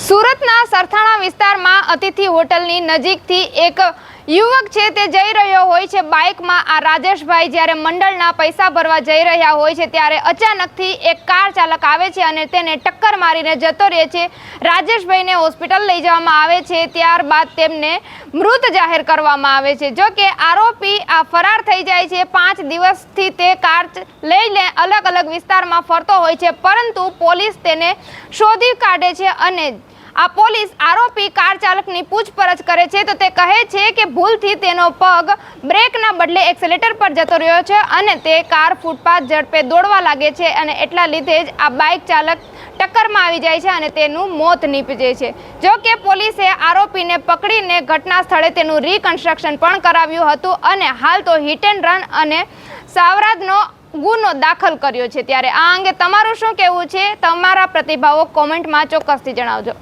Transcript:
સુરતના સરથાણા વિસ્તારમાં અતિથિ હોટલની નજીકથી એક યુવક છે તે જઈ રહ્યો હોય છે બાઇકમાં। આ રાજેશભાઈ જ્યારે મંડળના પૈસા ભરવા જઈ રહ્યા હોય છે ત્યારે અચાનકથી એક કાર ચાલક આવે છે અને તેને ટક્કર મારીને જતો રહે છે। રાજેશભાઈને હોસ્પિટલ લઈ જવામાં આવે છે, ત્યારબાદ તેમને મૃત જાહેર કરવામાં આવે છે। જો કે આરોપી ફરાર થઈ જાય છે। 5 દિવસથી તે કાર લઈને અલગ અલગ વિસ્તારમાં ફરતો હોય છે, પરંતુ પોલીસ તેને શોધી કાઢે છે અને આ પોલીસ આરોપી કાર ચાલકની પૂછપરછ કરે છે તો તે કહે છે કે ભૂલથી તેનો પગ બ્રેકના બદલે એક્સેલેટર પર જતો રહ્યો છે અને તે કાર ફૂટપાથ ઝડપે દોડવા લાગે છે અને એટલા લીધે જ આ બાઇક ચાલક ટક્કરમાં આવી જાય છે અને તેનું મોત નીપજે છે। જો કે પોલીસે આરોપીને પકડીને ઘટના સ્થળે તેનું રિકન્સ્ટ્રક્શન પણ કરાવ્યું હતું અને હાલ તો હિટ એન્ડ રન અને સાવરાદનો ગુનો દાખલ કર્યો છે। ત્યારે આ અંગે તમારું શું કહેવું છે? તમારા પ્રતિભાવો કોમેન્ટમાં ચોક્કસથી જણાવજો।